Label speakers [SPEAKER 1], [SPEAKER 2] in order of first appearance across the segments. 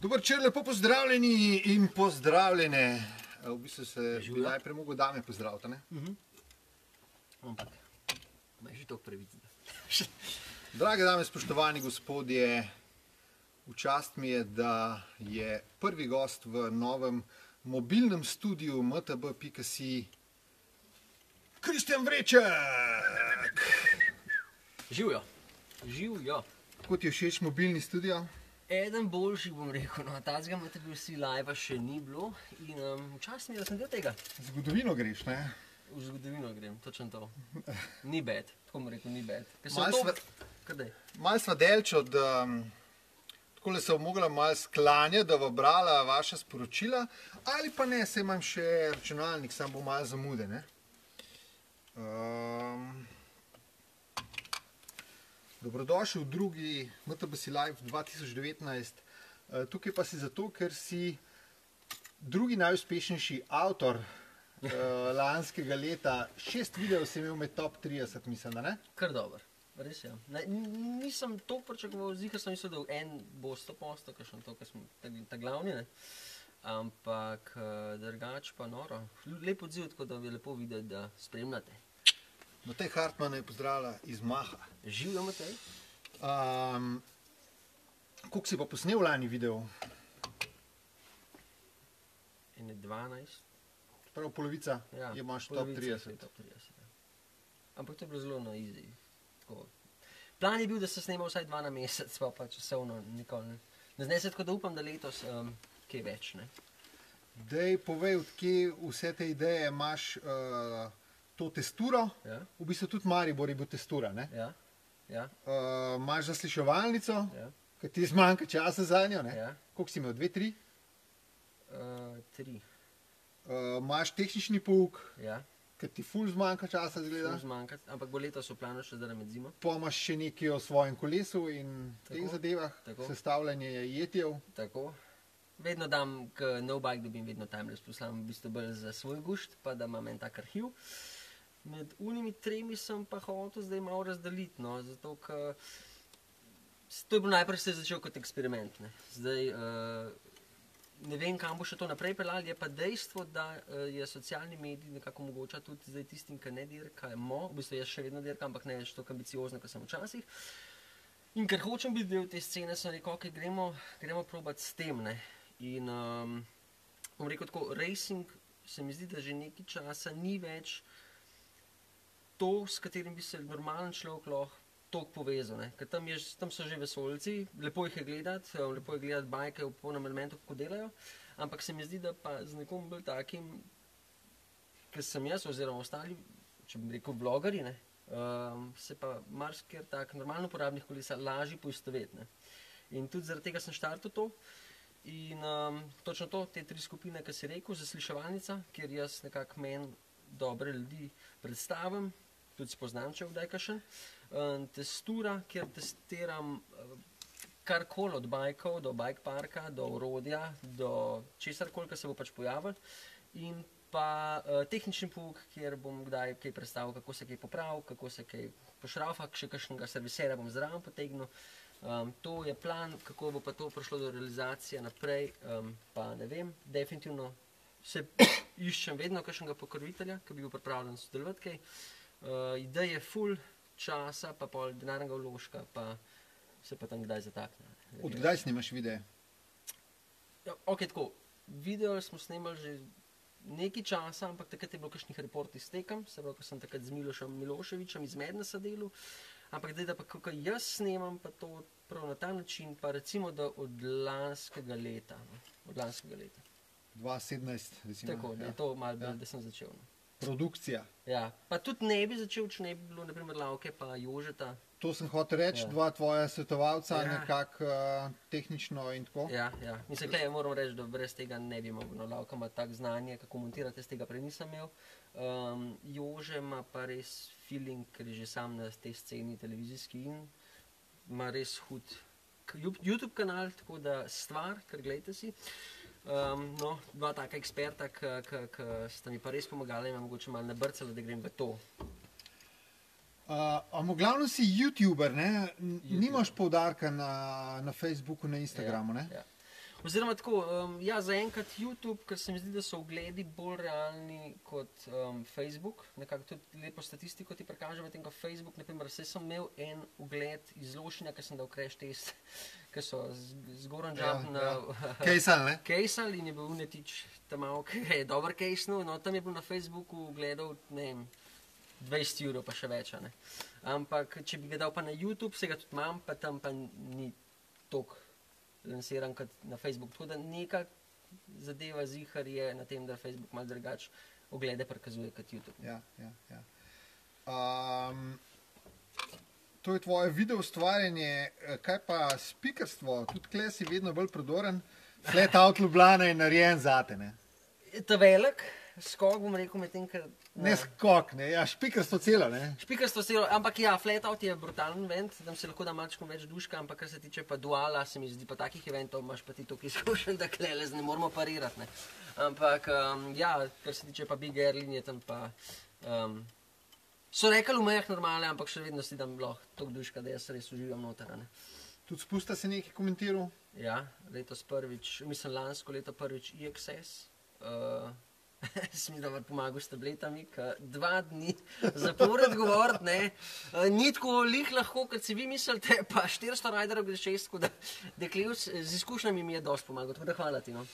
[SPEAKER 1] Dober večer, lepo pozdravljeni in pozdravljene. V bistvu se bi najprej mogel dame pozdraviti, ne?
[SPEAKER 2] Ampak, imaš že toliko pravic.
[SPEAKER 1] Drage dame, spoštovani gospodje, v čast mi je, da je prvi gost v novem mobilnem studiu mtb.si Kristjan Vreček.
[SPEAKER 2] Živijo, živijo.
[SPEAKER 1] Kako ti je všeč mobilni studio?
[SPEAKER 2] Eden boljših, bom rekel, no, tazga mtb.si live še ni bilo in včasih mi je, da sem del tega.
[SPEAKER 1] V zgodovino greš, ne?
[SPEAKER 2] V zgodovino grem, točno to. Ni bad, tako bom rekel, ni bad.
[SPEAKER 1] Malo sva delč od, takole se bom mogla malo sklanjati, da bo brala vaša sporočila, ali pa ne, saj imam še računalnik, sam bo malo zamude, ne? Dobrodošel v drugi mtb.si live 2019. Tukaj pa si zato, ker si drugi najuspešnejši avtor lanskega leta. 6 videov si imel med top 30, mislim, da ne?
[SPEAKER 2] Kar dober, res je. Nisem toliko pričakoval, zihar sem mislil, da en bo 100%, kakšen to, ker smo ta glavni, ne? Ampak drugač pa noro. Lep odziv, tako da je lepo videti, da spremljate.
[SPEAKER 1] Matej Hartman je pozdravila iz Maha.
[SPEAKER 2] Živijo, Matej.
[SPEAKER 1] Koliko si pa posnel lani video?
[SPEAKER 2] Ene 12.
[SPEAKER 1] Prav polovica je imaš top 30.
[SPEAKER 2] Top 30, ja. Ampak to je bilo zelo na easy. Plan je bil, da se snemal vsaj 2 na mesec, pa časovno nikoli ne. Ne znese, tako da upam, da letos kaj več, ne.
[SPEAKER 1] Dej, povej, odkje vse te ideje imaš to testuro, v bistvu tudi Maribor je bil testura, ne?
[SPEAKER 2] Ja.
[SPEAKER 1] Imaš zasliševalnico, ker ti zmanjka časa za njo, ne? Koliko si imel, 2, 3?
[SPEAKER 2] 3.
[SPEAKER 1] Imaš tehnični pouk,
[SPEAKER 2] Ja.
[SPEAKER 1] ker ti ful zmanjka časa, zgleda.
[SPEAKER 2] Ful zmanjka, ampak bo letos v planu še zdaj med zimo.
[SPEAKER 1] Pa imaš še nekaj o svojem kolesu in teh zadevah, sestavljanje jetjev.
[SPEAKER 2] Tako. Vedno dam, ko nov bike dobim, vedno timeless poslam, v bistvu bolj za svoj gušt, pa da imam en tak arhiv. Med unimi 3 sem pa hotel zdaj malo razdeliti, no, zato, ker to je bilo najprej se začel kot eksperiment, ne. Zdaj, ne vem, kam bo še to naprej pelali, je pa dejstvo, da je socialni medij nekako omogoča tudi zdaj tistim, ki ne dirkamo, v bistvu jaz še vedno dirkam, ampak ne več toliko ambiciozno, kot sem včasih. In ker hočem biti del te scene, sem rekel, ok, gremo probat s tem, ne. In, bom rekel tako, racing se mi zdi, da že nekaj časa ni več to, s katerim bi se normalen človek lahko toliko povezal, ne. Ker tam so že vesoljci, lepo jih je gledati bajke v polnem elementu, kako delajo, ampak se mi zdi, da pa z nekom bolj takim, ker sem jaz oziroma ostali, če bom rekel vlogerji, ne, se pa marsikjer tak normalno uporabnih kolesa lažje poistoveti, ne. In tudi zaradi tega sem štartal to. In točno to, te 3 skupine, ki si rekel, zasliševalnica, kjer jaz nekako meni dobre ljudi predstavim, tudi spoznam, če vdaj kakšen. Testura, kjer testiram karkoli od bajkov, do bike parka, do orodja, do česarkoli, ki se bo pač pojavil. In pa tehnični pouk, kjer bom kdaj kaj predstavil, kako se kaj popravil, kako se kaj pošraufa, še kakšnega servisera bom zraven potegnil. To je plan, kako bo pa to prišlo do realizacije naprej, pa ne vem, definitivno se iščem vedno kakšnega pokrovitelja, ki bi bil pripravljen sodelovati kaj. Ideje ful časa, pa pol denarnega vložka, pa se pa tam kdaj zatakne.
[SPEAKER 1] Od kdaj snimaš videe?
[SPEAKER 2] Ok, tako, video smo snemali že nekaj časa, ampak takrat je bilo kakšnih reportih s tekem, se pravi, ko sem takrat z Milošem Miloševičem iz Mednesa delal. Ampak zdaj, da pa kako jaz snemam, pa to prav na ta način, pa recimo, da od lanskega leta. Od lanskega leta.
[SPEAKER 1] 2017, recimo.
[SPEAKER 2] Tako, da je to malo bolj, da sem začel.
[SPEAKER 1] Produkcija.
[SPEAKER 2] Ja, pa tudi ne bi začel, če ne bi bilo, na primer, Lavke pa Jožeta.
[SPEAKER 1] To sem hotel reči, 2 tvoja svetovalca, nekako tehnično in tako.
[SPEAKER 2] Ja. Mislim, klej, moram reči, da brez tega ne bi mogel. No, Lavka ima tak znanje, kako montirati, z tega prej nisem imel. Jože ima pa res feeling, ker je že sam na tej sceni televizijski in ima res hud YouTube kanal, tako da stvar, ker gledajte si. No, 2 taka eksperta, ki sta mi pa res pomagala in me mogoče malo nabrcala, da grem v to.
[SPEAKER 1] Ampak glavno si YouTuber, ne? Nimaš poudarka na Facebooku, na Instagramu, ne?
[SPEAKER 2] Ja. Oziroma tako, ja, zaenkrat YouTube, ker se mi zdi, da so ogledi bolj realni kot Facebook. Nekako tudi lepo statistiko ti prikaže, medtem ko Facebook, naprimer, sem imel en ogled iz Lošinja, ker sem dal crash test, ker so z Goran Jump na Kejsal in je bil Unetič tam malo, ki je dober kejsnul, no tam je bil na Facebooku gledal, ne vem, 20 evrov pa še več, ne. Ampak, če bi ga dal pa na YouTube, se ga tudi imam, pa tam pa ni toliko lansiran kot na Facebook. Tako da neka zadeva zihar je na tem, da Facebook malo drugače oglede prikazuje kot YouTube.
[SPEAKER 1] Ja. To je tvoje video ustvarjanje, kaj pa speakerstvo? Tudi tukaj si vedno bolj prodoren. Flat Out Ljubljana je narejen zate, ne?
[SPEAKER 2] Ta velik skok, bom rekel, medtem, ker...
[SPEAKER 1] Ne skok, ne, ja, špikarstvo celo, ne?
[SPEAKER 2] Špikarstvo celo, ampak ja, Flat Out je brutalen event, tam se lahko da malčko več duška, ampak kar se tiče pa duala, se mi zdi pa takih eventov, imaš pa ti toliko izkušenj, da klele ne moramo parirati, ne. Ampak, ja, kar se tiče pa Big Air linije, tam pa... So rekli v mejah normalne, ampak še vedno si dam lahko toliko duška, da jaz res uživam noter, ne.
[SPEAKER 1] Tudi spusta si nekaj komentiral?
[SPEAKER 2] Ja, letos prvič, mislim lansko leto prvič IXS. Sem mi dobro pomagal s tabletami, 2 dni zapored govoriti, ne. Ni tako lih lahko, kot si vi mislite, pa 400 riderov gre 6, tako da deklevc z izkušnjami mi je dosti pomagal, tako da hvala ti, no.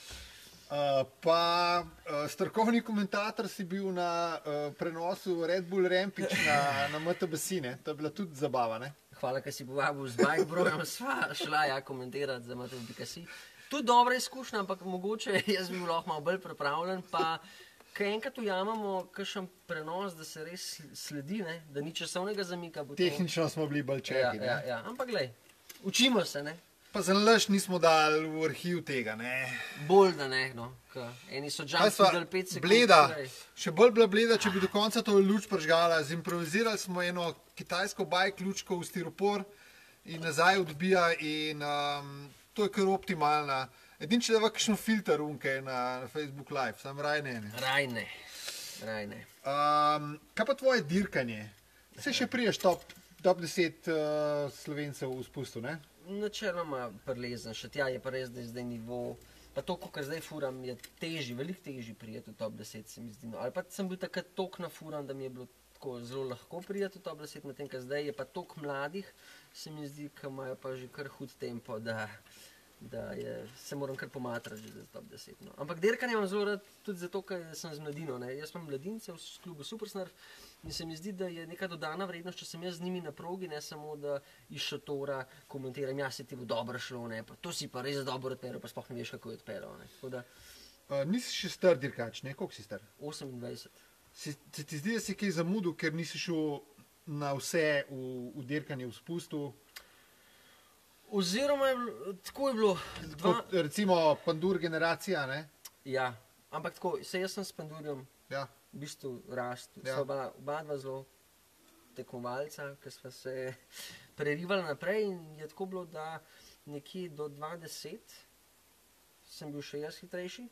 [SPEAKER 1] Pa strokovni komentator si bil na prenosu Red Bull Rampage na MTBC, ne? To je bila tudi zabava, ne?
[SPEAKER 2] Hvala, ker si povabil z Bike Brojem, sva šla ja komentirati za MTBC. Tudi dobra izkušnja, ampak mogoče jaz bi bil lahko malo bolj pripravljen, pa kaj enkrat ujamemo kakšen prenos, da se res sledi, ne? Da ni časovnega zamika.
[SPEAKER 1] Tehnično smo bili bolj čeki, ne?
[SPEAKER 2] Ja, ampak glej, učimo se, ne?
[SPEAKER 1] Pa za nalaž nismo dali v arhiv tega, ne?
[SPEAKER 2] Bolj da ne, no. Eni so jump videli 5 sekund.
[SPEAKER 1] Bleda, še bolj bila bleda, če bi do konca to luč pržgala. Zimprovizirali smo eno kitajsko bike lučko v stiropor in nazaj odbija in to je kar optimalna. Edin, če da kakšen filter unke na Facebook Live, sam raj ne.
[SPEAKER 2] Raj ne.
[SPEAKER 1] Kaj pa tvoje dirkanje? Se še priješ top 10 Slovencev v spustu, ne?
[SPEAKER 2] Načeloma prelezen, še tja je pa res, da je zdaj nivo, pa to, kar zdaj furam, je težji, veliko težji prijeti v top 10, se mi zdi. Ali pa sem bil takrat toliko nafuran, da mi je bilo tako zelo lahko prijeti v top 10, medtem, ker zdaj je pa toliko mladih, se mi zdi, ki imajo pa že kar hud tempo, da se moram kar pomatrati že za top 10. No. Ampak dirkanje imam zelo rad tudi zato, ker sem z mladino. Ne. Jaz imam mladince v klubu Supersnurf in se mi zdi, da je neka dodana vrednost, če sem jaz z njimi na progi, ne samo, da iz šotora komentiram, ja, se ti bo dobro šlo, ne, pa to si pa res dobro odpeljal, pa sploh ne veš, kako je odpeljal.
[SPEAKER 1] Nisi še star dirkač, ne? Koliko si star?
[SPEAKER 2] 28.
[SPEAKER 1] Se ti zdi, da si kaj zamudil, ker nisi šel na vse v dirkanje v spustu?
[SPEAKER 2] Oziroma, tako je bilo.
[SPEAKER 1] Recimo Pandur generacija, ne?
[SPEAKER 2] Ja, ampak tako, se jaz sem s Pandurjem v bistvu rast. Sva oba dva zelo tekmovalca, ker sva se prerivala naprej in je tako bilo, da nekje do 2010 sem bil še jaz hitrejši,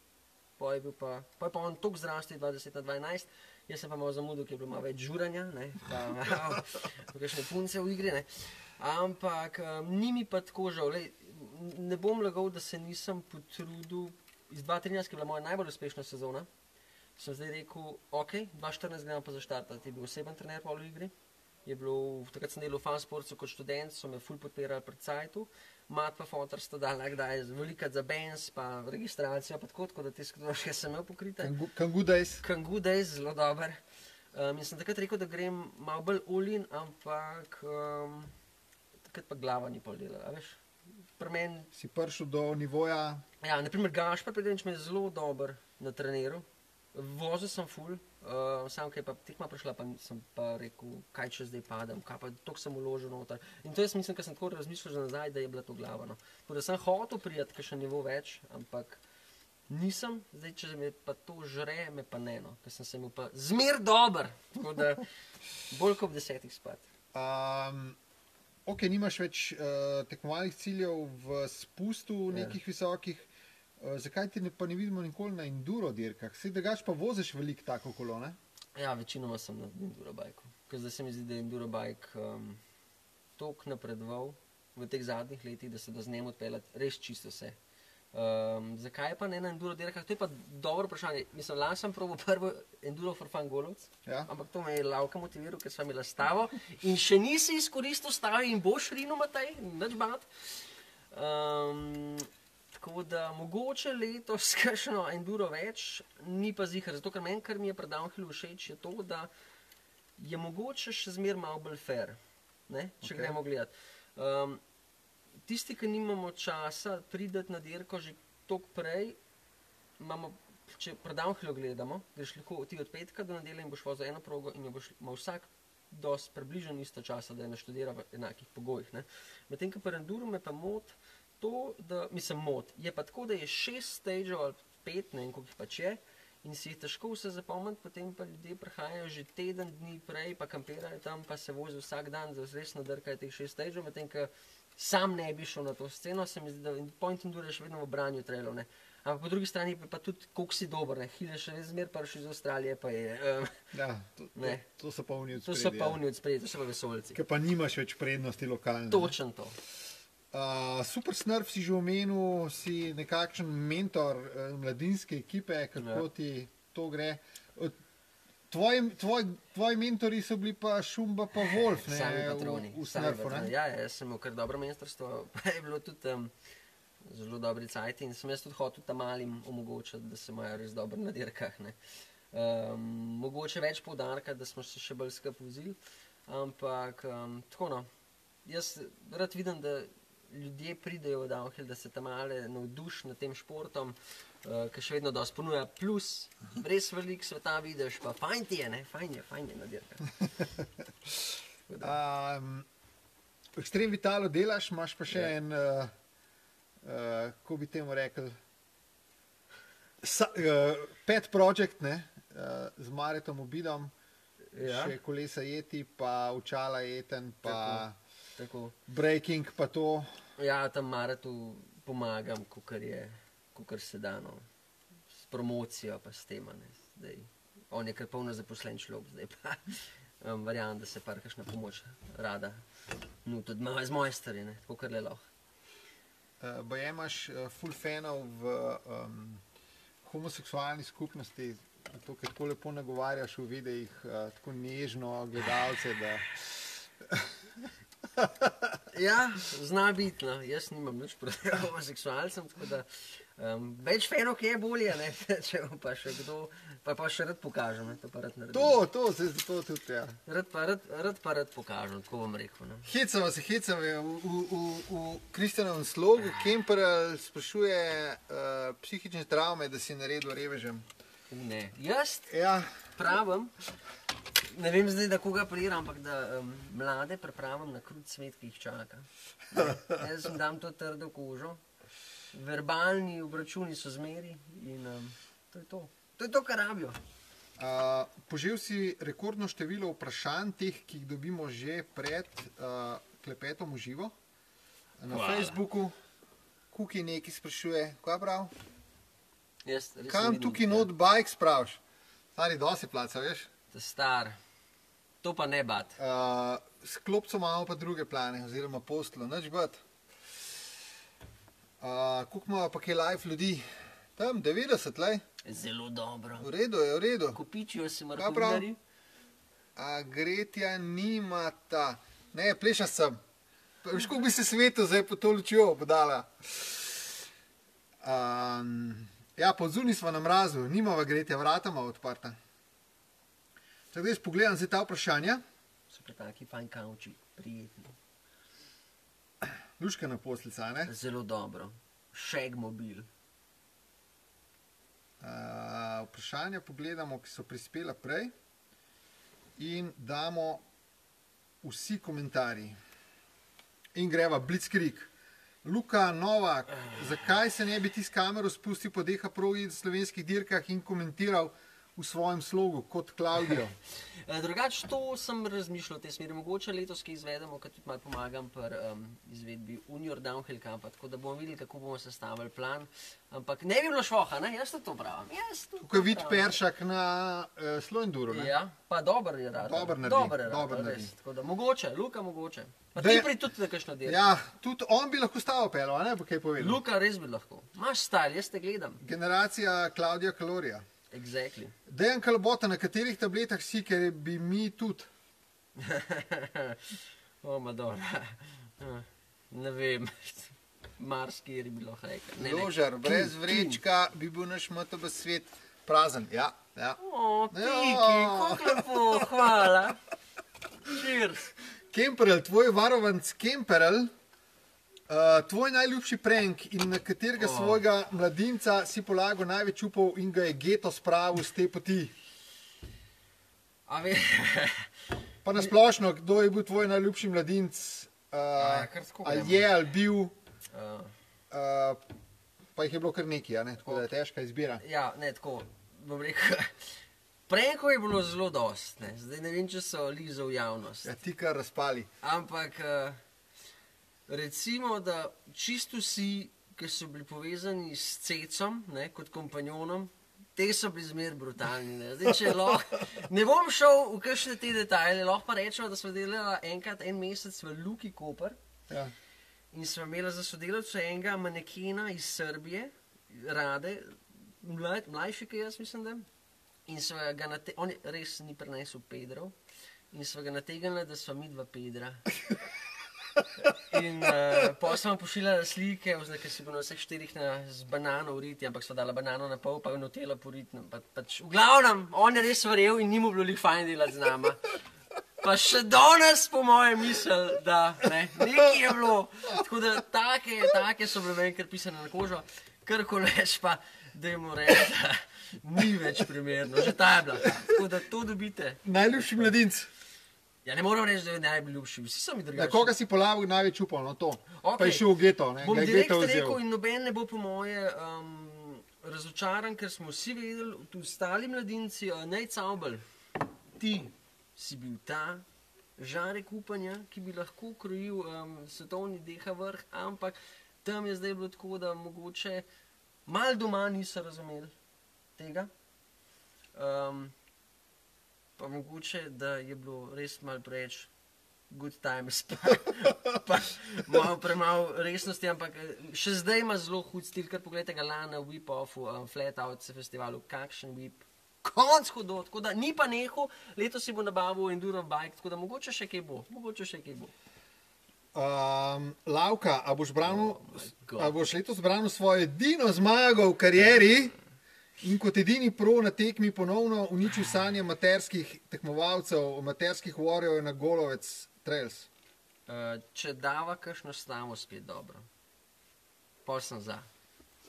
[SPEAKER 2] pa je pa on toliko zrasti 2010 na 2011, jaz sem pa malo zamudil, ker je bilo malo več žuranja, ne, pa malo kakšne punce v igri, ne. Ampak ni mi pa tako žal, ne bom lagal, da se nisem potrudil, iz 2013, ki je bila moja najbolj uspešna sezona, sem zdaj rekel, ok, 2014 gremo pa zaštartati, je bil oseben trener pa v igri, takrat sem delal v Fansportsu kot študent, so me ful podpirali pred sajtu, Mat pa Fotor sta dal nekdaj velikat za Benz, pa registracijo, pa tako da te skrdoške sem imel pokrite.
[SPEAKER 1] Kangoo Days.
[SPEAKER 2] Kangoo Days, zelo dober. In sem takrat rekel, da grem malo bolj all-in, ampak takrat pa glava ni pol delala, veš. Pri meni...
[SPEAKER 1] Si prišel do nivoja...
[SPEAKER 2] Ja, naprimer Gašper Predenič me je zelo dober na treniru. Vozil sem ful, sam, kaj pa tekma prišla, pa sem pa rekel, kaj če zdaj padem, kaj pa toliko sem uložil noter. In to jaz mislim, ker sem tako razmišljal že nazaj, da je bila to glava, no. Tako da sem hotel prijeti kakšen nivo več, ampak nisem, zdaj če me pa to žre, me pa ne, no. Ker sem se mu pa zmer dober, tako da bolj kot 10 spad.
[SPEAKER 1] Ok, nimaš več tekmovalnih ciljev v spustu nekih visokih. Zakaj ti pa ne vidimo nikoli na enduro dirkah? Saj drugače pa voziš veliko tako kolo, ne?
[SPEAKER 2] Ja, večinoma sem na enduro bajku. Ker zdaj se mi zdi, da je enduro bajk toliko napredoval v teh zadnjih letih, da se da z njim odpeljati res čisto vse. Zakaj pa ne na enduro dirkah? To je pa dobro vprašanje. Mislim, lani sem probil prvo enduro for fun golovc, ampak to me je Lavka motiviral, ker sem imela stavo in še nisi izkoristil stave in boš rinil, Matej, nič bad. Tako da mogoče letos kakšno enduro več, ni pa zihar. Zato, ker meni, kar mi je pri downhillu všeč, je to, da je mogoče še zmer malo bolj fair, ne? Če gremo gledat. Tisti, ki nimamo časa prideti na dirko že toliko prej, imamo, če pri downhillu gledamo, greš lahko ti od petka do nedelje in boš vozil eno progo in jo boš imel vsak dosti približno isto časa, da je naštudira v enakih pogojih. Medtem, ko pri enduru me pa moti to, da, mislim moti, je pa tako, da je 6 stageov ali 5, ne vem, koliko jih pač je, in si jih težko vse zapomniti, potem pa ljudje prihajajo že teden dni prej, pa kampirajo tam, pa se vozijo vsak dan, da resno drkajo teh 6 stageov, medtem, ko sam ne bi šel na to sceno, se mi zdi, da point enduro je še vedno v branju trailov, ne. Ampak po drugi strani pa tudi, koliko si dober, ne. Hill je še zmer prišel iz Avstralije, pa je...
[SPEAKER 1] Ja, to so pa oni od
[SPEAKER 2] spredje. To so pa oni od spredje, to so pa vesoljci.
[SPEAKER 1] Ker pa nimaš več prednosti lokalne.
[SPEAKER 2] Točno to.
[SPEAKER 1] Super Snurf si že omenil, si nekakšen mentor mladinske ekipe, kako ti to gre. Tvoji mentori so bili pa Šumba pa Wolf, ne?
[SPEAKER 2] Sami patroni.
[SPEAKER 1] V Snurfu, ne?
[SPEAKER 2] Ja, jaz sem imel kar dobro mentorstvo, pa je bilo tudi zelo dobri cajti in sem jaz tudi hotel tam malim omogočati, da se imajo res dobro na dirkah, ne. Mogoče več poudarka, da smo se še bolj skupaj vozili, ampak tako no. Jaz rad vidim, da ljudje pridejo v downhill, da se tam male navduš nad tem športom, ki še vedno dosti ponuja, plus res veliko sveta vidiš, pa fajn ti je, ne, fajn je na dirkah.
[SPEAKER 1] Extreme Vitalu delaš, imaš pa še en, kako bi temu rekel, pet project, ne, z Maretom Obidom, še kolesa jeti, pa očala jeten, pa
[SPEAKER 2] tako.
[SPEAKER 1] Breaking, pa to.
[SPEAKER 2] Ja, tam Maretu pomagam, kakor se da, no. S promocijo pa s tema, ne. Zdaj, on je kar polno zaposlen človek, zdaj pa verjamem, da se par kakšna pomoč rada. No, tudi malo z moje stvari, ne, tako kar le lahko.
[SPEAKER 1] Baje imaš ful fanov v homoseksualni skupnosti, to, ker tako lepo nagovarjaš v videih, tako nežno gledalce, da...
[SPEAKER 2] Ja, zna biti, no. Jaz nimam nič proti homoseksualcem, tako da več fanov, ki je bolje, ne, če pa še kdo, pa še rad pokažem, ne, to pa rad naredim.
[SPEAKER 1] To tudi, ja.
[SPEAKER 2] Rad pokažem, tako bom rekel, ne.
[SPEAKER 1] Hecava se, v Kristjanovem slogu, Kemper sprašuje psihične travme, da si naredil revežem.
[SPEAKER 2] Ne, jaz
[SPEAKER 1] ja.
[SPEAKER 2] Pravim, ne vem zdaj, da koga priram, ampak da mlade pripravim na krut svet, ki jih čaka. Jaz jim dam to trdo kožo, verbalni obračuni so zmeri in to je to. To je to, kar rabijo.
[SPEAKER 1] Požel si rekordno število vprašanj, teh, ki jih dobimo že pred klepetom v živo. Na Facebooku Kuki nekaj sprašuje, kaj prav? Kam tukaj not bike spraviš? Stari, dosti placa, veš?
[SPEAKER 2] Star. To pa ne bat.
[SPEAKER 1] S klopcem imamo pa druge plane, oziroma postlo, nič bat. Koliko imamo pa kaj live ljudi? Tam, 90, lej?
[SPEAKER 2] Zelo dobro.
[SPEAKER 1] V redu je, v redu.
[SPEAKER 2] Kupičijo se markovinari.
[SPEAKER 1] Gretja nimata. Ne, pleša sem. Veš, koliko bi se svetu zdaj po to lučjo podala. Ja, pod zunaj smo na mrazu, nimava Gretja, vrata ima odprta. Tako da jaz pogledam zdaj ta vprašanja.
[SPEAKER 2] So pa taki fajn kavči, prijetni.
[SPEAKER 1] Luškana poslica, ne?
[SPEAKER 2] Zelo dobro. Shag mobil.
[SPEAKER 1] Vprašanja pogledamo, ki so prispela prej. In damo vsi komentarji. In greva Blitzkrieg. Luka Novak, zakaj se ne bi ti s kamero spustil po DH progi v slovenskih dirkah in komentiral v svojem slogu kot Klaudijo?
[SPEAKER 2] Drugač to sem razmišljal v tej smeri. Mogoče letos, ki izvedemo, ker tudi malo pomagam pri izvedbi Unior Downhill Campa, tako da bomo videli, kako bomo sestavili plan. Ampak ne bi bilo švoha, ne? Jaz to pravim.
[SPEAKER 1] Tukaj vid Peršak na Sloenduru, ne?
[SPEAKER 2] Ja, pa dober je rad.
[SPEAKER 1] Dober naredi.
[SPEAKER 2] Res. Tako da mogoče, Luka mogoče. Pa ti pri tudi da kakšno delo.
[SPEAKER 1] Ja, tudi on bi lahko stavo pelil, a ne bo kaj povedal.
[SPEAKER 2] Luka res bi lahko. Imaš style, jaz te gledam.
[SPEAKER 1] Generacija Klaudija Kalorija.
[SPEAKER 2] Exactly.
[SPEAKER 1] Dejan Kalbota, na katerih tabletah si, ker bi mi tudi?
[SPEAKER 2] O, Madonna. Ne vem. Marski bi lahko rekel.
[SPEAKER 1] Ložar, brez vrečka bi bil naš MTB svet prazen. Ja.
[SPEAKER 2] O, Tiki, kako lepo, hvala. Cheers.
[SPEAKER 1] Kemperl, tvoj varovanc Kemperl, tvoj najljubši prank in na katerega svojega mladinca si polagal največ upov in ga je geto spravil z te poti? Pa nasplošno, kdo je bil tvoj najljubši mladinc? Ali je, ali bil? Pa jih je bilo kar nekaj, tako da je težka izbira.
[SPEAKER 2] Ja, ne, tako, bom rekel, prankov je bilo zelo dost, ne. Zdaj ne vem, če so lizo v javnost.
[SPEAKER 1] Ja, ti kar razpali.
[SPEAKER 2] Ampak, recimo, da čisto vsi, ki so bili povezani s Cecom, ne, kot kompanjonom, te so bili zmer brutalni, ne. Zdaj, če lahko, ne bom šel v kakšne te detajle, lahko pa rečemo, da smo delali enkrat en mesec v Luki Koper. Ja. In smo imeli za sodelavca enega manekena iz Srbije, Rade, mlajši, ki jaz mislim, da. In smo ga on res ni prenesel Pedrov, in smo ga nategnili, da smo mi dva Pedra. In potem smo pošiljali slike, ker si bil na vseh 4 z banano uriti, ampak smo dali banano na pol, pa je notelo poriti. V glavnem, on je res verjel in ni mu bilo li fajn delati z nama. Pa še danes, po mojem, misel, da nekaj je bilo. Tako da take so bile meni kar pisane na kožo, kar koleš pa, da jim reči, da ni več primerno, že ta je bila. Tako da to dobite.
[SPEAKER 1] Najljubši mladinc?
[SPEAKER 2] Ja, ne moram reči, da je najljubši, vsi so mi drugačni.
[SPEAKER 1] Na koga si polagal največ upal, no to? Pa je šel v geto, ne?
[SPEAKER 2] Bom direkt rekel in noben ne bo po moje razočaran, ker smo vsi vedeli, tudi ostali mladinci, Nej Caubel, ti si bil ta žarek upanja, ki bi lahko krojil svetovni DH vrh, ampak tam je zdaj bilo tako, da mogoče malo doma niso razumeli tega. Pa mogoče, da je bilo res malo preveč good times, pa malo premalo resnosti, ampak še zdaj ima zelo hud stil, kar pogledajte ga lana v Whip-Offu, Flat Out festivalu, kakšen Whip. Konc hodil, tako da ni pa nehal, letos si bo nabavil enduro bike, tako da mogoče še kaj bo,
[SPEAKER 1] Lavka, a boš letos branil svojo edino zmago v karieri in kot edini pro na tekmi ponovno uničil sanje amaterskih tekmovalcev, amaterskih warriorjev na Golovec Trails?
[SPEAKER 2] Če dava kakšno stavo spet dobro, pol sem za.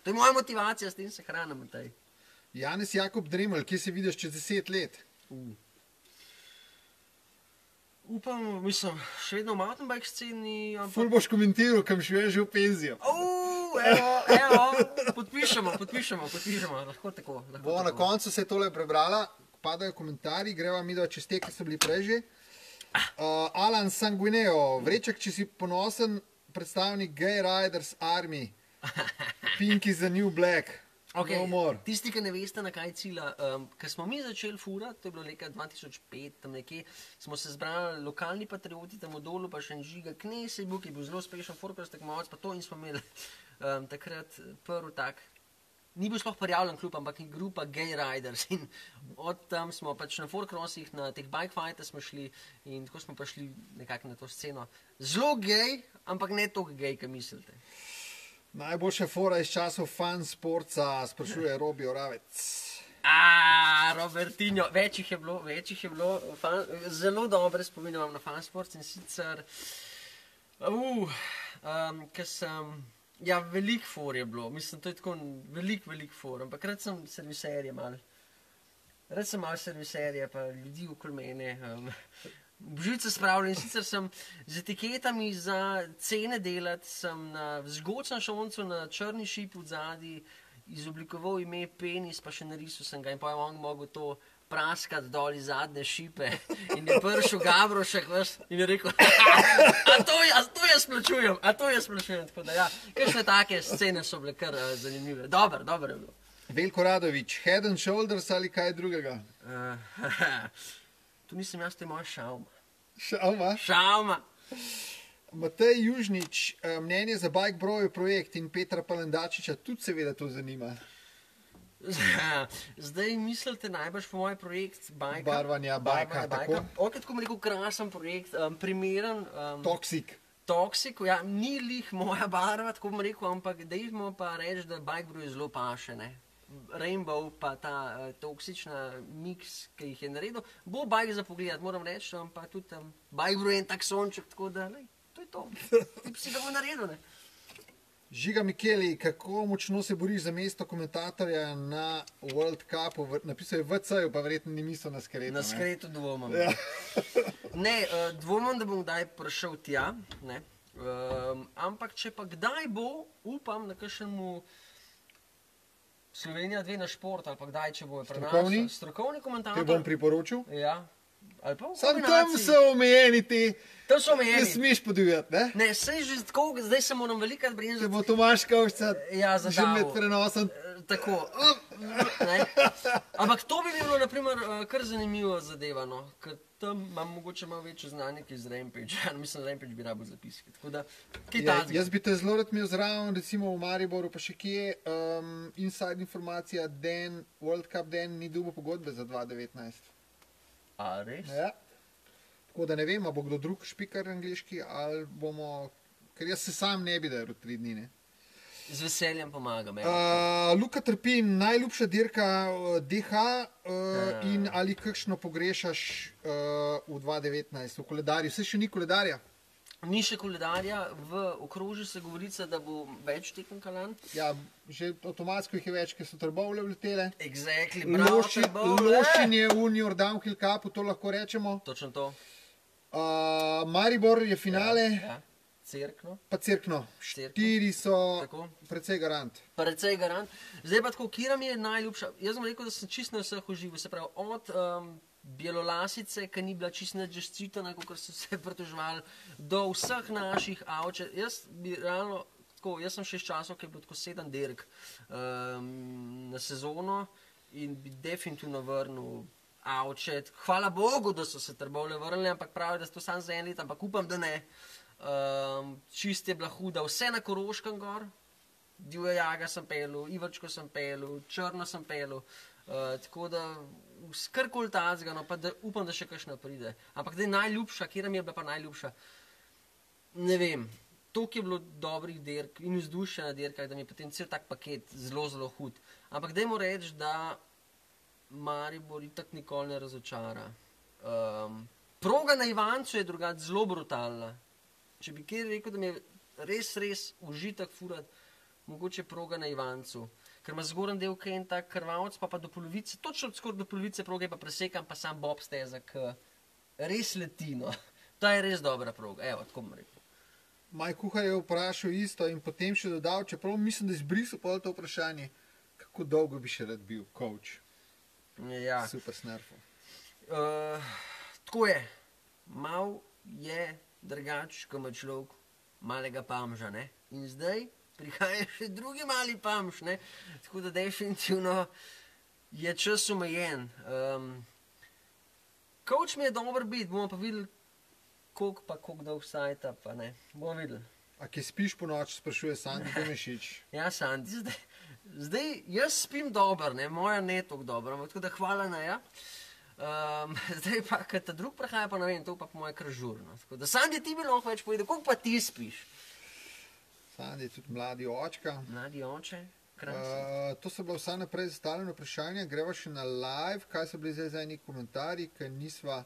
[SPEAKER 2] To je moja motivacija, s tem se hranim v tej.
[SPEAKER 1] Janez Jakob Dremelj, kje se vidiš čez 10 let?
[SPEAKER 2] Upam, mislim, še vedno v mountainbike sceni.
[SPEAKER 1] Ful boš komentiral, kam šel že v penzijo.
[SPEAKER 2] Evo, podpišemo, lahko tako.
[SPEAKER 1] Na koncu se je tole prebrala, padajo komentarji, greva mi, da čez te, ki so bili prej že. Alan Sanguineo, Vreček, če si ponosen predstavnik Gay Riders Army, Pink is the new black.
[SPEAKER 2] Okay. Tisti, ki ne veste, na kaj cilja, ker smo mi začeli furati, to je bilo leta 2005, tam nekje, smo se zbrali lokalni patrioti tam v Dolu, pa še en Žiga Knesebuk, ki je bil zelo uspešen furkast tekmovalec, pa to in smo imeli takrat prvi tak, ni bil sploh prijavljen klub, ampak je grupa Gay Riders in od tam smo pač na furcrossih, na teh bike fightah smo šli in tako smo pa šli nekako na to sceno. Zelo gej, ampak ne toliko gej, kaj mislite.
[SPEAKER 1] Najboljša fora iz časov Fun Sportsa, sprašuje Robi Oravec.
[SPEAKER 2] Robertinho, več jih je bilo, zelo dobre spominjam vam na Fun Sports in sicer, ker sem, ja, velik for je bilo, mislim, to je tako velik for, ampak rad sem serviserje malo. Rad sem malo serviserje, pa ljudi okoli mene, Bžice spravljam in sicer sem z etiketami za cene delati, sem na zgočnem šoncu, na črni šip v zadnji izoblikoval ime Penis, pa še narisal sem ga in pa je on mogel to praskati dol iz zadnje šipe in je prišel Gabrošek in je rekel, a to jaz plačujem, tako da ja, kakšne take scene so bile kar zanimive, dobro je bilo.
[SPEAKER 1] Veljko Radovič, Head and Shoulders ali kaj drugega?
[SPEAKER 2] Tu nisem jaz, to je moja šauma.
[SPEAKER 1] Šauma. Matej Južnič, mnenje za Bike Brojo projekt in Petra Palendačiča tudi seveda to zanima.
[SPEAKER 2] Zdaj mislite najbrž po moj projekt bajka.
[SPEAKER 1] Barvanja bajka, tako.
[SPEAKER 2] Ok, tako mi rekel, krasen projekt, primeren. Toksik, ja, ni lih moja barva, tako bom rekel, ampak dejmo pa reči, da Bike Brojo zelo paše, ne. Rainbow pa ta toksična miks, ki jih je naredil, bo bajk za pogledati, moram reči, ampak tudi Bike Brojo je en tak sonček, tako da, lej, to je to. Ti si ga bo naredil, ne.
[SPEAKER 1] Žiga Mikeli, kako močno se boriš za mesto komentatorja na World Cupu? Napisal je VC-ju, pa verjetno ni mislil na Skretu.
[SPEAKER 2] Na Skretu dvomam. Ja. Ne, dvomam, da bom kdaj prišel tja, ne. Ampak če pa kdaj bo, upam na kakšnemu Slovenija 2 na šport, ali pa kdaj, če bo prenašal. Strokovni komentator.
[SPEAKER 1] Te bom priporočil?
[SPEAKER 2] Ja.
[SPEAKER 1] Sam tam so omejeni ti.
[SPEAKER 2] Tam so omejeni.
[SPEAKER 1] Ne smeš podivjati, ne?
[SPEAKER 2] Ne, sej že tako, zdaj se moram velikrat brezati.
[SPEAKER 1] Te bo Tomaš Kavšca
[SPEAKER 2] že
[SPEAKER 1] med prenosom.
[SPEAKER 2] Tako. Ne? Ampak to bi bilo, naprimer, kar zanimivo zadeva, no. Ker tam imam mogoče malo večje znanje, ki z Rampage. Mislim, Rampage bi rabo zapiski. Tako da, kaj tazga.
[SPEAKER 1] Jaz bi te zelo rad imel zraven, recimo v Mariboru, pa še kje, inside informacija, World Cup Dan ni dobil pogodbe za 2019.
[SPEAKER 2] A, res?
[SPEAKER 1] Ja. Tako da ne vem, a bo kdo drug špikar angliški, ali bomo, ker jaz se sam ne bi daral 3 dni, ne.
[SPEAKER 2] Z veseljem pomagam.
[SPEAKER 1] Luka Trpin, najljubša dirka DH in ali kakšno pogrešaš v 2019 v koledarju? Vse še ni koledarja?
[SPEAKER 2] Ni še koledarja, v okrožju se govorica, da bo več tekem kalan.
[SPEAKER 1] Ja, že avtomatsko jih je več, ker so Trbovle vletele.
[SPEAKER 2] Exactly, bravo Trbovle.
[SPEAKER 1] Lošin je v New York Downhill Cupu, to lahko rečemo.
[SPEAKER 2] Točno to.
[SPEAKER 1] Maribor je finale.
[SPEAKER 2] Ja. Cerkno.
[SPEAKER 1] Pa Cerkno. 4 so precej garant.
[SPEAKER 2] Precej garant. Zdaj pa tako, kira mi je najljubša? Jaz sem rekel, da sem čist na vseh užival. Se pravi, od Bjelolasice, ki ni bila čist nadžeščitana, kot so se pritoževali, do vseh naših avče. Jaz bi realno, tako, jaz sem še iz časov, ki je bilo tako 7 dirk na sezono in bi definitivno vrnil avče. Hvala Bogu, da so se Trbovle vrnili, ampak pravi, da so to samo za 1 let, ampak upam, da ne. Čist je bila huda, vse na Koroškem gor, Divja Jaga sem pelil, Ivrčko sem pelil, Črno sem pelil, tako da karkoli tazga, no, pa da upam, da še kakšna pride. Ampak da je najljubša, kjera mi je bila pa najljubša, ne vem, toliko je bilo dobrih dirk in vzdušja na dirkah, da mi je potem cel tak paket zelo, zelo hud. Ampak dajmo reči, da Maribor itak nikoli ne razočara. Proga na Ivancu je drugače zelo brutalna. Če bi kjer rekel, da mi je res užitek furat, mogoče proga na Ivancu. Ker ima zgoren del kaj en tak krvavc, pa do polovice, točno skoraj do polovice proge pa presekam, pa sam bob steza, ki res leti, no. Ta je res dobra proga, evo, tako bom rekel.
[SPEAKER 1] Maj Kuhar je vprašal isto in potem še dodal, čeprav mislim, da izbrisal pol to vprašanje, kako dolgo bi še rad bil coach.
[SPEAKER 2] Ja.
[SPEAKER 1] Super snarfo.
[SPEAKER 2] Tako je, mal je drugač, ko ima človek malega pamža, ne? In zdaj prihaja še drugi mali pamž, ne? Tako da definitivno je čas omejen. Coach mi je dober biti, bomo pa videli, koliko dolg sajta, pa ne. Bomo videli.
[SPEAKER 1] A ki spiš po noč, sprašuje Sandi Domešič.
[SPEAKER 2] Ja, Sandi, zdaj jaz spim dober, ne? Moja ne toliko dobro, tako da hvala na ja. Zdaj pa, kad ta drug prehaja, pa ne vem, to pa po moje kar žurno. Tako da Sandi, ti bi lahko več povedal, koliko pa ti spiš?
[SPEAKER 1] Sandi je tudi mladi očka.
[SPEAKER 2] Mladi oče,
[SPEAKER 1] to so bila vsa naprej zastavljena vprašanja, greva še na live, kaj so bili zdaj za eni komentarji, ker nisva...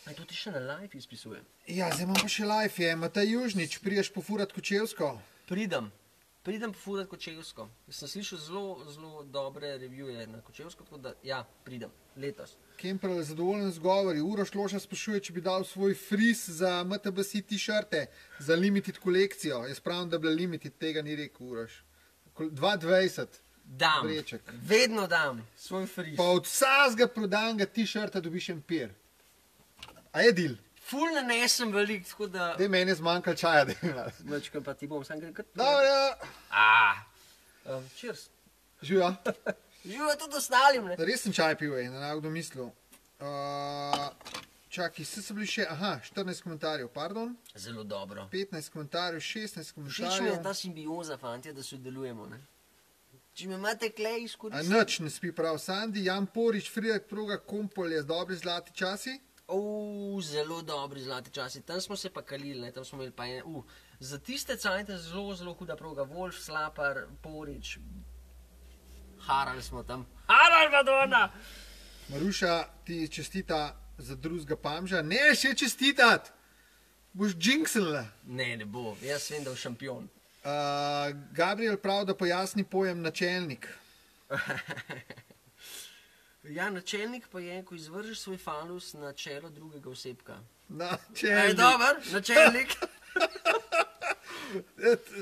[SPEAKER 2] A to ti še na live izpisuje?
[SPEAKER 1] Ja, zdaj imam pa še live, je Matej Južnič, priješ pofurat Kočevsko?
[SPEAKER 2] Pridem pofurat Kočevsko. Sem slišal zelo dobre revjuje na Kočevsko, tako da ja, pridem, letos.
[SPEAKER 1] Kemperl, zadovoljen z govori. Uroš Loša sprašuje, če bi dal svoj fris za MTBC t-shirte, za limited kolekcijo. Jaz pravim, da bi bila limited, tega ni rekel Uroš. 2020.
[SPEAKER 2] Dam.
[SPEAKER 1] vreček.
[SPEAKER 2] Vedno dam. Svoj friz.
[SPEAKER 1] Pa od vsakega prodanega t-shirta dobiš en pir. A je deal?
[SPEAKER 2] Ful ne nesem velik, tako da...
[SPEAKER 1] Dej, meni je zmanjkalo čaja, da je malo.
[SPEAKER 2] Večkrat pa ti bom, sam gre kar...
[SPEAKER 1] Dobro,
[SPEAKER 2] Cheers.
[SPEAKER 1] živijo.
[SPEAKER 2] Živijo tudi ostalim, ne?
[SPEAKER 1] Res sem čaj pil, ne naj kdo mislil. Čakaj, so bili še, 14 komentarjev, pardon.
[SPEAKER 2] Zelo dobro.
[SPEAKER 1] 15 komentarjev, 16
[SPEAKER 2] Všeč mi je
[SPEAKER 1] komentarjev.
[SPEAKER 2] ta simbioza, fantje, da sodelujemo, ne? Če me imate klej,
[SPEAKER 1] A
[SPEAKER 2] izkoristite.
[SPEAKER 1] nič ne spi prav. Sandi, Jan Porič, Fridek Proga, Kompol je z dobri zlati časi.
[SPEAKER 2] Zelo dobri zlati časi. Tam smo se pa kalili, ne? Tam smo imeli pa en... Za tiste cajte zelo, zelo huda proga. Wolf, Slapar, Porič. Harali smo tam. Harali, Madonna!
[SPEAKER 1] Maruša ti čestita za drugega pamža. Ne, še čestitat! Boš džinksnila.
[SPEAKER 2] Ne bo. Jaz vem, da je šampion.
[SPEAKER 1] Gabriel prav, da pojasni pojem načelnik.
[SPEAKER 2] Ja, načelnik pa je, ko izvržeš svoj falus na čelo drugega osebka.
[SPEAKER 1] Načelnik.
[SPEAKER 2] Dober, načelnik.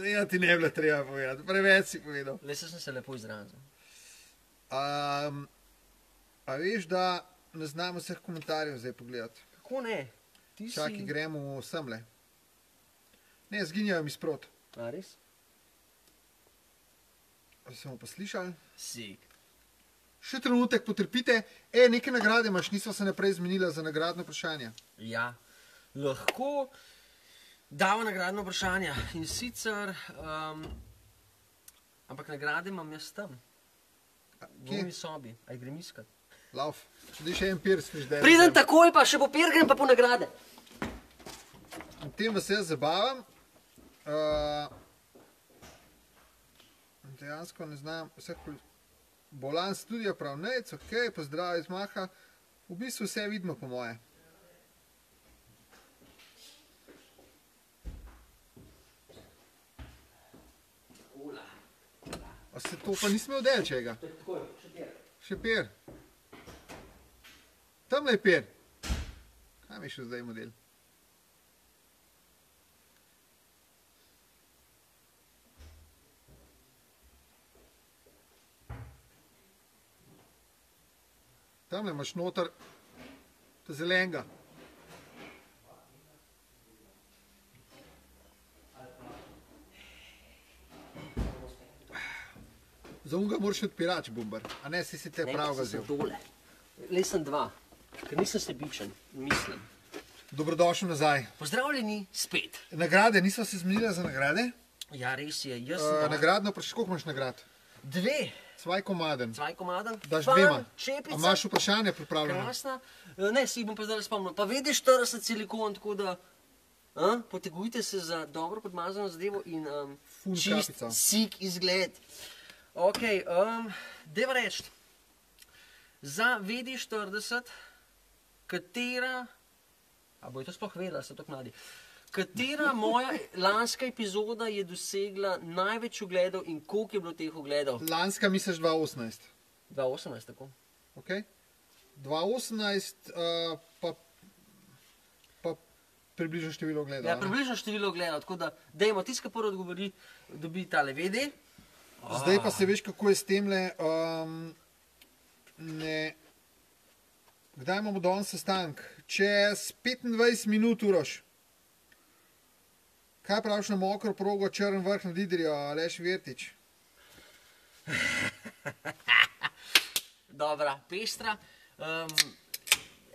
[SPEAKER 1] Ja, ti ne bilo treba povedati. Preveč si povedal.
[SPEAKER 2] Le sem se lepo izrazil.
[SPEAKER 1] A veš, da ne znam vseh komentarjev zdaj pogledati.
[SPEAKER 2] Kako ne?
[SPEAKER 1] Čakaj, gremo semle. Ne, zginjajo mi sprot.
[SPEAKER 2] A res?
[SPEAKER 1] Smo pa slišali.
[SPEAKER 2] Sik.
[SPEAKER 1] Še trenutek potrpite. Neke nagrade imaš, nisva se naprej zmenila za nagradno vprašanje.
[SPEAKER 2] Ja, lahko dava nagradno vprašanje. In sicer, ampak nagrade imam jaz tam. V moji sobi. Aj grem iskat.
[SPEAKER 1] Lauf. Če di še en pir, sliš, da je...
[SPEAKER 2] Pridem takoj, pa še po pir grem, pa po nagrade.
[SPEAKER 1] V tem vas jaz zabavam. Dejansko ne znam vseh... Bolan studio prav nec, ok, pozdrav iz Maha. V bistvu vse vidimo po moje. A se to pa nismo odel čega? Še pir. Tamle je pir. Kaj mi še zdaj model? Tamle imaš noter zelenega. Za unga moraš odpirati bombar, a ne si te pravega
[SPEAKER 2] Ne,
[SPEAKER 1] vzel.
[SPEAKER 2] dole. Le sem dva, ker nisem sebičen, mislim.
[SPEAKER 1] Dobrodošel nazaj.
[SPEAKER 2] Pozdravljeni spet.
[SPEAKER 1] Nagrade, nisva se zmenila za nagrade?
[SPEAKER 2] Ja, res je, jaz sem
[SPEAKER 1] Nagradno vprašanje, koliko imaš nagrad?
[SPEAKER 2] 2.
[SPEAKER 1] Svaj komaden.
[SPEAKER 2] Cvaj komaden.
[SPEAKER 1] Daš dvema. A
[SPEAKER 2] Čepica.
[SPEAKER 1] imaš vprašanje pripravljeno?
[SPEAKER 2] Krasna. Ne, si jih bom pa zdaj spomnil. Pa vediš 40 silikon, tako da potegujte se za dobro podmazano zadevo in
[SPEAKER 1] Ful
[SPEAKER 2] čist
[SPEAKER 1] kapica.
[SPEAKER 2] sik izgled. Ok, deva reči, za VD40, katera, a bojo to sploh vedela, so tako mladi, katera moja lanska epizoda je dosegla največ ogledov in koliko je bilo teh ogledov?
[SPEAKER 1] Lanska misliš 2018.
[SPEAKER 2] 2018, tako.
[SPEAKER 1] Ok? 2018 pa približno število ogledov.
[SPEAKER 2] Ja, približno število ogledov, tako da dajmo, tiska prvo odgovori, dobi tale VD.
[SPEAKER 1] Zdaj pa se veš, kako je s temle. Kdaj imamo danes sestanek? Čez 25 minut, Uroš. Kaj praviš na mokro progo, črn vrh nad Idrijo, Aleš Virtič?
[SPEAKER 2] Dobra, pestra.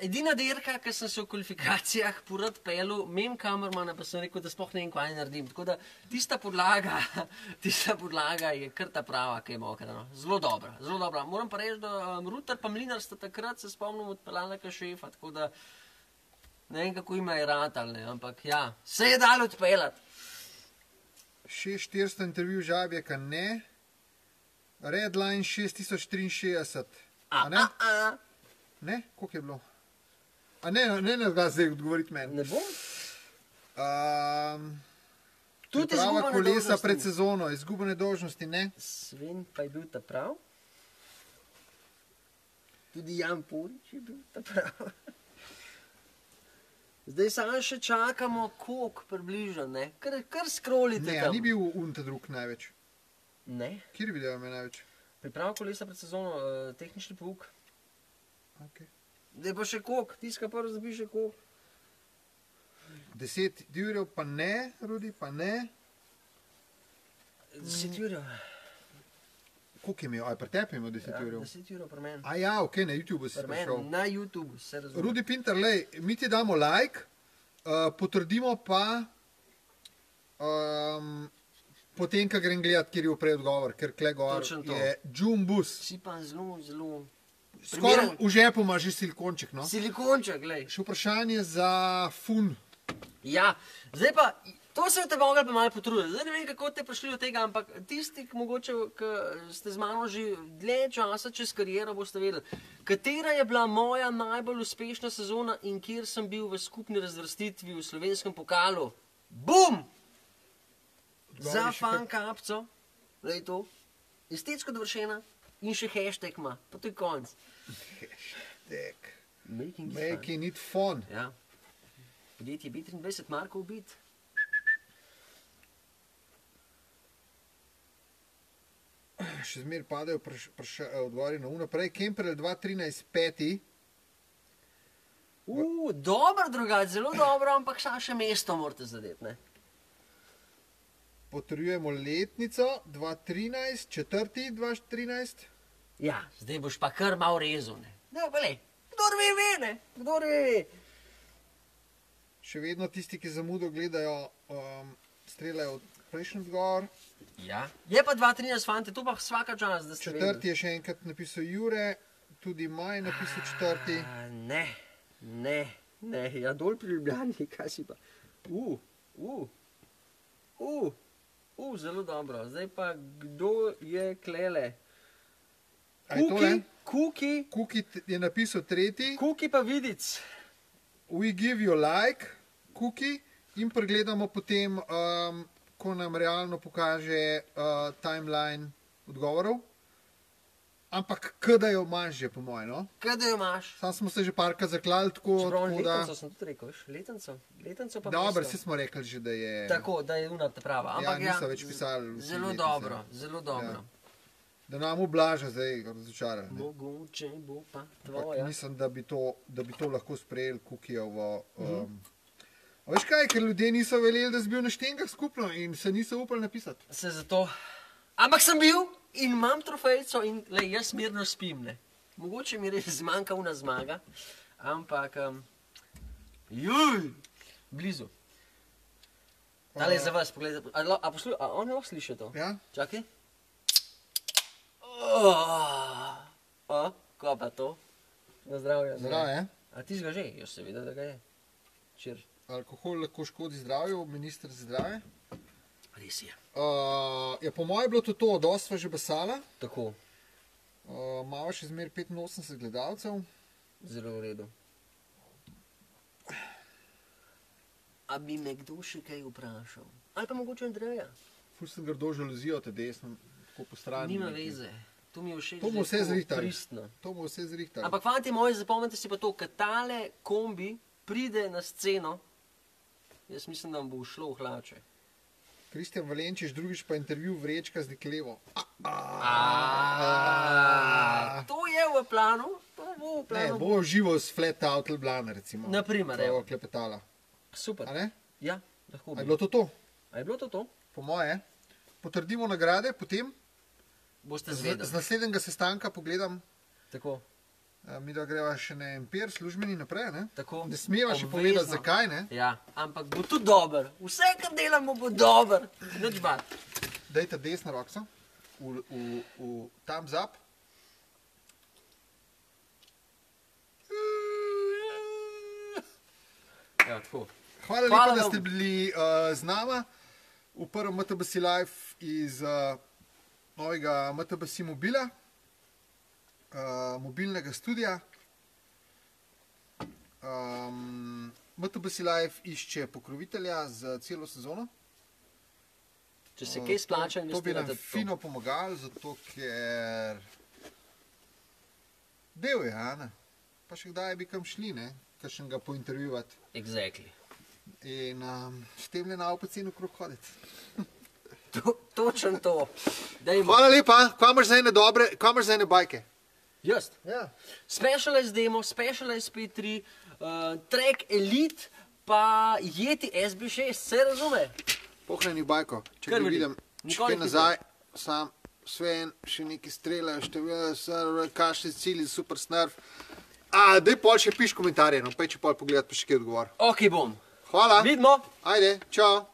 [SPEAKER 2] Edina dirka, ki sem se v kvalifikacijah porad pelil, mem kamermana, pa sem rekel, da sploh ne vem, kaj naredim. Tako da tista podlaga je kar ta prava, ki je mokra. No. Zelo dobra, zelo dobra. Moram pa reči, da Rutar pa Mlinar sta takrat, se spomnim, odpeljala neka šefa, tako da ne vem, kako ima je ratal, ne, ampak ja, se je dalo odpeljati.
[SPEAKER 1] 6400 intervju Žabjeka, ne. Redline 6063. A ne? Ne? Koliko je bilo? A ne, zdaj odgovoriti meni.
[SPEAKER 2] Ne bom? Tudi
[SPEAKER 1] Priprava
[SPEAKER 2] izgubljene
[SPEAKER 1] kolesa
[SPEAKER 2] dolžnosti.
[SPEAKER 1] pred sezono, izgubljene dolžnosti, ne?
[SPEAKER 2] Sven pa je bil ta prav. Tudi Jan Porič je bil ta prav. Zdaj samo še čakamo, koliko približno, ne? Kar scrollite
[SPEAKER 1] Ne,
[SPEAKER 2] tam.
[SPEAKER 1] ni bil unta drug največ.
[SPEAKER 2] Ne?
[SPEAKER 1] Kjer video je največ?
[SPEAKER 2] Priprav kolesa pred sezono, tehnični pouk.
[SPEAKER 1] Okay.
[SPEAKER 2] Da pa še koliko, tiska prvo zbi še koliko.
[SPEAKER 1] 10 jurjev pa ne, Rudi, pa ne.
[SPEAKER 2] 10 jurjev.
[SPEAKER 1] Koliko je imel? Aj, pri tebi je imel 10 jurjev?
[SPEAKER 2] 10 jurjev pri meni.
[SPEAKER 1] A ja, ok, na YouTube si
[SPEAKER 2] Pri
[SPEAKER 1] prišel.
[SPEAKER 2] meni, na YouTube, se razumem.
[SPEAKER 1] Rudi Pintar, lej, mi ti damo like, potrdimo pa potem, ko grem gledat, kjer je prej odgovor, ker kle gor
[SPEAKER 2] Točno to.
[SPEAKER 1] je Džumbus.
[SPEAKER 2] Si pa zelo, zelo...
[SPEAKER 1] Skoraj v žepu ima že silikonček, no?
[SPEAKER 2] Silikonček, glej.
[SPEAKER 1] Še vprašanje za fun.
[SPEAKER 2] Ja, zdaj pa, to se je te mogli pa malo potruditi. Zdaj ne vem, kako ste prišli do tega, ampak tisti, ki mogoče, ki ste z mano že dlje časa čez kariero, boste vedeli, katera je bila moja najbolj uspešna sezona in kjer sem bil v skupni razvrstitvi v slovenskem pokalu. Bum! Za fan kapco, glej to, estetsko dovršena in še hashtag ima, pa to je konc.
[SPEAKER 1] Hashtag.
[SPEAKER 2] Making
[SPEAKER 1] it fun.
[SPEAKER 2] Ja. Podjetje B23, Markov bit.
[SPEAKER 1] Še zmer padajo odgovori na unaprej. Kemperl 2.13, 5.
[SPEAKER 2] Dobro drugače, zelo dobro, ampak še mesto morate zadeti, ne?
[SPEAKER 1] Potrjujemo letnico 2.13, 4. 2.13.
[SPEAKER 2] Ja, zdaj boš pa kar malo rezal, ne? Ne, pa le, kdor ve, ne? Kdor ve.
[SPEAKER 1] Še vedno tisti, ki zamudo gledajo, streljajo prejšnji odgovor.
[SPEAKER 2] Ja. Je pa 2.13, fante, to pa vsaka čas, da ste vedeli.
[SPEAKER 1] 4. je še enkrat napisal Jure, tudi Maj je napisal 4.
[SPEAKER 2] Ne, ja dol pri Ljubljani, kaj si pa. Zelo dobro. Zdaj pa, kdo je klele? Kuki.
[SPEAKER 1] Kuki je napisal 3.
[SPEAKER 2] Kuki pa vidic.
[SPEAKER 1] We give you like, Kuki, in pregledamo potem, ko nam realno pokaže timeline odgovorov. Ampak kada jo imaš že, po moje, no?
[SPEAKER 2] Kada jo imaš?
[SPEAKER 1] Sam smo se že parka zaklali, tako da...
[SPEAKER 2] Čeprav letenco sem tudi rekel, veš? Letenco pa...
[SPEAKER 1] Dobro, vsi smo rekli že, da je...
[SPEAKER 2] Tako, da je unata prava. Ampak
[SPEAKER 1] ja, niso več pisali.
[SPEAKER 2] Zelo dobro, zelo dobro.
[SPEAKER 1] Ja. Da nam oblaža zdaj razočarali.
[SPEAKER 2] Mogoče bo pa tvoja.
[SPEAKER 1] Mislim, da bi to lahko sprejeli Kukijevo... A veš kaj, ker ljudje niso veleli, da si bil na štengah skupno in se niso upali napisati.
[SPEAKER 2] Se zato... Ampak sem bil in imam trofejco in jaz mirno spim, ne. Mogoče mi res zmanjka una zmaga, ampak... Blizu. Tale je za vas, pogledaj. A on lahko sliši to?
[SPEAKER 1] Ja.
[SPEAKER 2] Čakaj. Ko pa to? Na zdravje.
[SPEAKER 1] Zdravje.
[SPEAKER 2] A ti ga že? Jaz se videl, da ga je. Čir.
[SPEAKER 1] Alkohol lahko škodi zdravju, minister za zdravje.
[SPEAKER 2] Res je.
[SPEAKER 1] Je po moje bilo to, dosti sva že basala.
[SPEAKER 2] Tako.
[SPEAKER 1] Malo še zmer 85 gledalcev.
[SPEAKER 2] Zelo v redu. A bi me kdo še kaj vprašal? Ali pa mogoče Andreja?
[SPEAKER 1] Ful sem grdo žalozijo te desno, tako po strani.
[SPEAKER 2] Nima veze. To mi je všeč,
[SPEAKER 1] to bomo vse zrihtali.
[SPEAKER 2] Pristno.
[SPEAKER 1] To bomo vse zrihtali.
[SPEAKER 2] Ampak fanti moji, zapomnite si pa to, kad tale kombi pride na sceno, jaz mislim, da vam bo šlo v hlače.
[SPEAKER 1] Kristjan Valenčič, drugič pa intervju Vrečka z Niklevo.
[SPEAKER 2] To je v planu? To bo v planu.
[SPEAKER 1] Ne, bo živo s Flat Out Ljubljana, recimo.
[SPEAKER 2] Naprimer, evo.
[SPEAKER 1] Klepetala.
[SPEAKER 2] Super.
[SPEAKER 1] A ne?
[SPEAKER 2] Ja, lahko bi.
[SPEAKER 1] A je bilo to to?
[SPEAKER 2] A je bilo to to?
[SPEAKER 1] Po moje. Potrdimo nagrade, potem
[SPEAKER 2] boste zvedeli.
[SPEAKER 1] Z naslednjega sestanka pogledam.
[SPEAKER 2] Tako.
[SPEAKER 1] Mi da greva še na Empir, službeni naprej, ne?
[SPEAKER 2] Tako.
[SPEAKER 1] Ne smeva še povedati, zakaj, ne?
[SPEAKER 2] Ja, ampak bo tudi dober. Vse, kar delamo, bo dober. Nič bat.
[SPEAKER 1] Dajte desno rokso. V thumbs up.
[SPEAKER 2] Ja, tako.
[SPEAKER 1] Hvala lepa, da ste bili z nama v prvem MTBC Live iz novega MTBC mobila, mobilnega studija. MTBC Live išče pokrovitelja za celo sezono.
[SPEAKER 2] Če se kaj splača,
[SPEAKER 1] to bi nam fino pomagali, zato ker del je, Ana. Pa še kdaj bi kam šli, ne? Kakšen ga pointervjuvati.
[SPEAKER 2] Exactly.
[SPEAKER 1] In s tem ne na opacen okrog hoditi.
[SPEAKER 2] Točno to. Dajmo.
[SPEAKER 1] Hvala lepa, kaj imaš za ene bajke?
[SPEAKER 2] Jaz.
[SPEAKER 1] Ja.
[SPEAKER 2] Specialized Demo, Specialized P3, Trek Elite, pa Yeti SB6, se razume?
[SPEAKER 1] Pohranjenih bajko, če
[SPEAKER 2] Kar
[SPEAKER 1] ga
[SPEAKER 2] veliko.
[SPEAKER 1] vidim,
[SPEAKER 2] Nikoli
[SPEAKER 1] če nazaj, sam Sven, še neki streljajo, števila, kašli cilji, super snarf. Daj pol še piš komentarje, no, pej če pol pogledat, pa še kaj odgovor.
[SPEAKER 2] Ok, bom.
[SPEAKER 1] Hvala,
[SPEAKER 2] Vidimo.
[SPEAKER 1] ajde, čao.